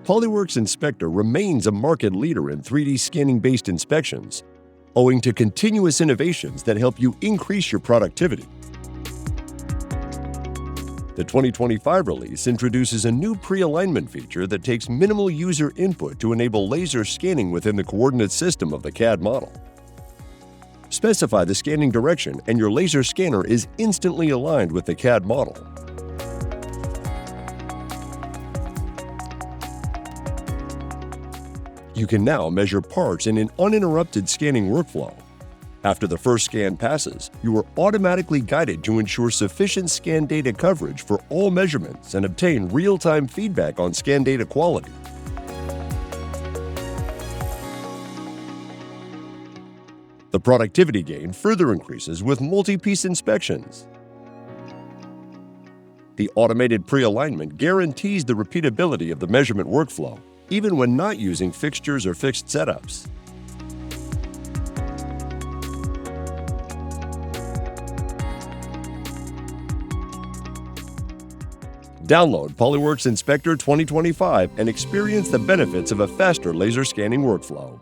PolyWorks Inspector remains a market leader in 3D scanning-based inspections, owing to continuous innovations that help you increase your productivity. The 2025 release introduces a new pre-alignment feature that takes minimal user input to enable laser scanning within the coordinate system of the CAD model. Specify the scanning direction and your laser scanner is instantly aligned with the CAD model. You can now measure parts in an uninterrupted scanning workflow. After the first scan passes, you are automatically guided to ensure sufficient scan data coverage for all measurements and obtain real-time feedback on scan data quality. The productivity gain further increases with multi-piece inspections. The automated pre-alignment guarantees the repeatability of the measurement workflow, even when not using fixtures or fixed setups. Download PolyWorks Inspector 2025 and experience the benefits of a faster laser scanning workflow.